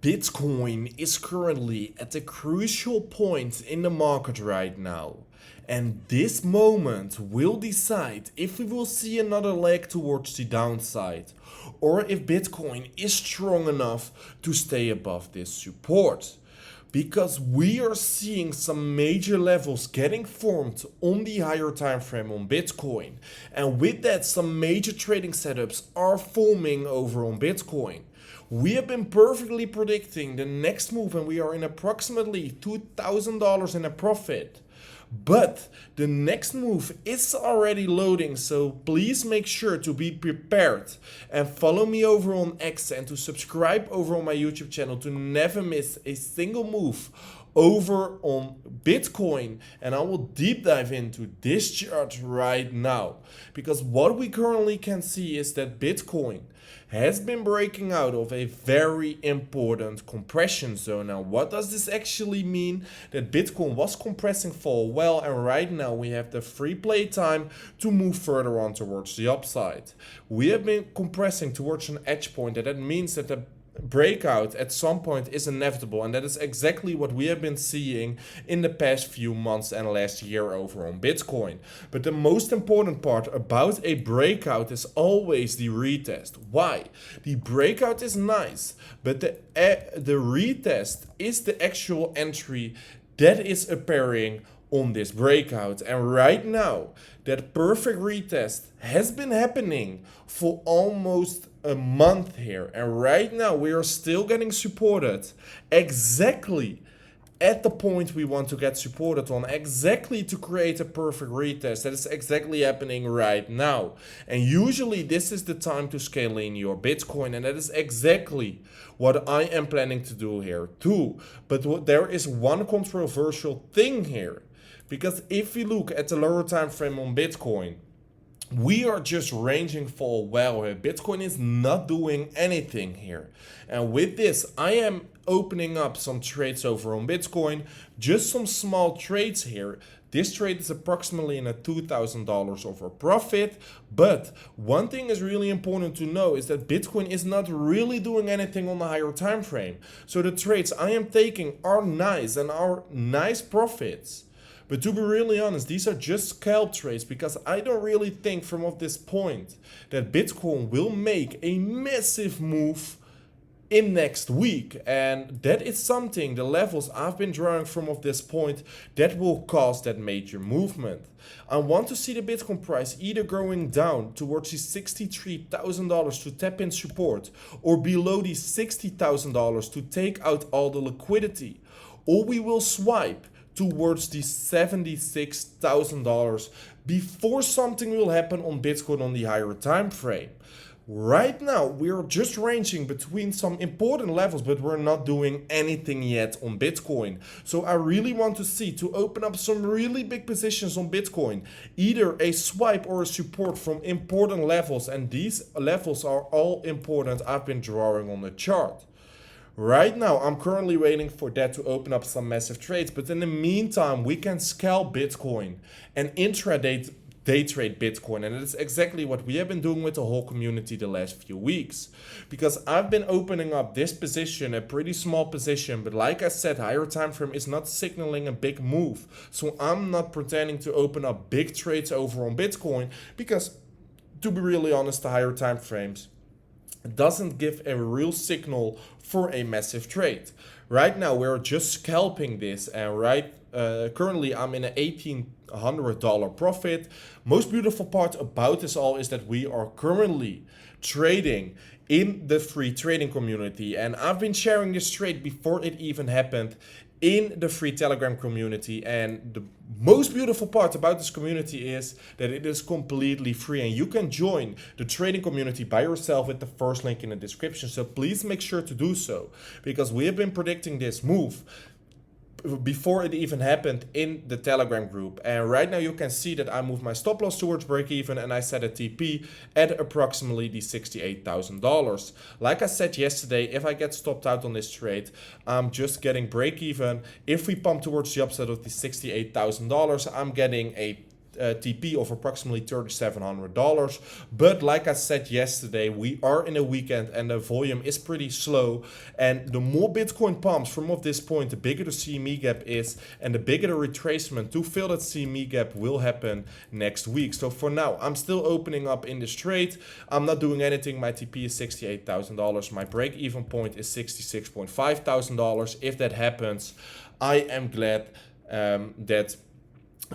Bitcoin is currently at a crucial point in the market right now. And this moment will decide if we will see another leg towards the downside or if Bitcoin is strong enough to stay above this support. Because we are seeing some major levels getting formed on the higher time frame on Bitcoin. And with that, some major trading setups are forming over on Bitcoin. We have been perfectly predicting the next move and we are in approximately $2,000 in a profit. But the next move is already loading, so please make sure to be prepared and follow me over on X and to subscribe over on my YouTube channel to never miss a single move over on Bitcoin. And I will deep dive into this chart right now, because what we currently can see is that Bitcoin has been breaking out of a very important compression zone. Now, what does this actually mean? That Bitcoin was compressing for a while, and right now we have the free play time to move further on towards the upside. We have been compressing towards an edge point, and that means that the breakout at some point is inevitable, and that is exactly what we have been seeing in the past few months and last year over on Bitcoin. But the most important part about a breakout is always the retest. Why? The breakout is nice, but the retest is the actual entry that is appearing on this breakout. And right now, that perfect retest has been happening for almost a month here, and right now we are still getting supported exactly at the point we want to get supported on, exactly to create a perfect retest. That is exactly happening right now, and usually this is the time to scale in your Bitcoin, and that is exactly what I am planning to do here too. But there is one controversial thing here, because if we look at the lower time frame on Bitcoin, we are just ranging for a while here. Bitcoin is not doing anything here. And with this, I am opening up some trades over on Bitcoin. Just some small trades here. This trade is approximately in a $2,000 over profit. But one thing is really important to know is that Bitcoin is not really doing anything on the higher time frame. So the trades I am taking are nice and are nice profits. But to be really honest, these are just scalp trades, because I don't really think from this point that Bitcoin will make a massive move in next week. And that is something, the levels I've been drawing from this point, that will cause that major movement. I want to see the Bitcoin price either going down towards the $63,000 to tap in support, or below the $60,000 to take out all the liquidity, or we will swipe towards the $76,000 before something will happen on Bitcoin on the higher time frame. Right now, we are just ranging between some important levels, but we're not doing anything yet on Bitcoin. So I really want to see to open up some really big positions on Bitcoin, either a swipe or a support from important levels, and these levels are all important. I've been drawing on the chart. Right now, I'm currently waiting for that to open up some massive trades, but in the meantime, we can scalp Bitcoin and intraday day trade Bitcoin, and it's exactly what we have been doing with the whole community the last few weeks. Because I've been opening up this position, a pretty small position, but like I said, higher time frame is not signaling a big move. So I'm not pretending to open up big trades over on Bitcoin, because to be really honest, the higher time frames doesn't give a real signal for a massive trade. Right now we're just scalping this, and currently I'm in an $1,800 profit. Most beautiful part about this all is that we are currently trading in the free trading community, and I've been sharing this trade before it even happened in the free Telegram community. And the most beautiful part about this community is that it is completely free, and you can join the trading community by yourself with the first link in the description. So please make sure to do so, because we have been predicting this move before it even happened in the Telegram group. And right now you can see that I moved my stop loss towards break even, and I set a TP at approximately the $68,000. Like I said yesterday, if I get stopped out on this trade, I'm just getting break even. If we pump towards the upside of the $68,000, I'm getting a TP of approximately $3,700. But like I said yesterday, we are in a weekend and the volume is pretty slow. And the more Bitcoin pumps from off this point, the bigger the CME gap is, and the bigger the retracement to fill that CME gap will happen next week. So for now, I'm still opening up in this trade. I'm not doing anything. My TP is $68,000. My break even point is $66,500. If that happens, I am glad that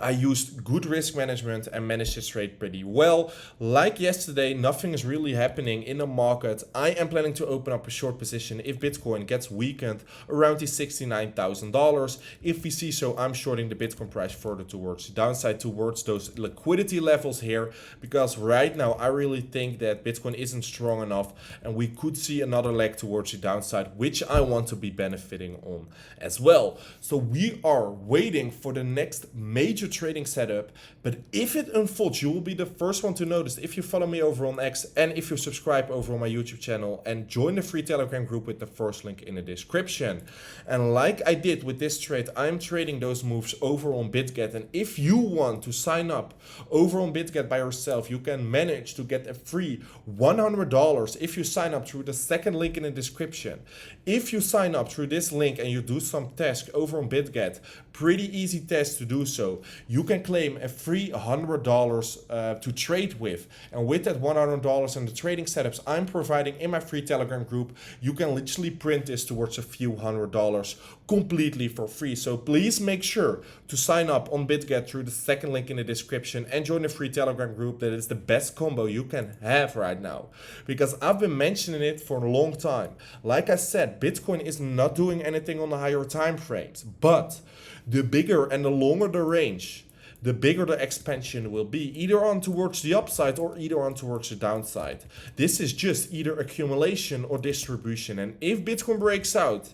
I used good risk management and managed this trade pretty well. Like yesterday, nothing is really happening in the market. I am planning to open up a short position if Bitcoin gets weakened around the $69,000. If we see so, I'm shorting the Bitcoin price further towards the downside, towards those liquidity levels here, because right now I really think that Bitcoin isn't strong enough and we could see another leg towards the downside, which I want to be benefiting on as well. So we are waiting for the next major trading setup, but if it unfolds, you will be the first one to notice if you follow me over on X and if you subscribe over on my YouTube channel and join the free Telegram group with the first link in the description. And like I did with this trade, I'm trading those moves over on BitGet, and if you want to sign up over on BitGet by yourself, you can manage to get a free $100 if you sign up through the second link in the description. If you sign up through this link and you do some tasks over on BitGet, pretty easy test to do so, you can claim a free $100 to trade with. And with that $100 and the trading setups I'm providing in my free Telegram group, you can literally print this towards a few $100 completely for free. So please make sure to sign up on BitGet through the second link in the description and join the free Telegram group. That is the best combo you can have right now, because I've been mentioning it for a long time. Like I said, Bitcoin is not doing anything on the higher time frames, but the bigger and the longer the range, the bigger the expansion will be, either on towards the upside or either on towards the downside. This is just either accumulation or distribution. And if Bitcoin breaks out,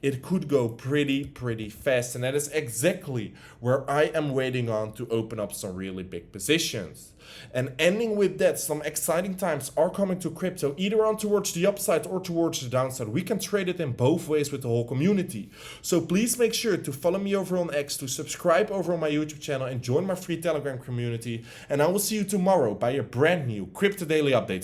it could go pretty fast. And that is exactly where I am waiting on to open up some really big positions. And ending with that, some exciting times are coming to crypto, either on towards the upside or towards the downside. We can trade it in both ways with the whole community. So please make sure to follow me over on X, to subscribe over on my YouTube channel and join my free Telegram community. And I will see you tomorrow by a brand new Crypto Daily Update.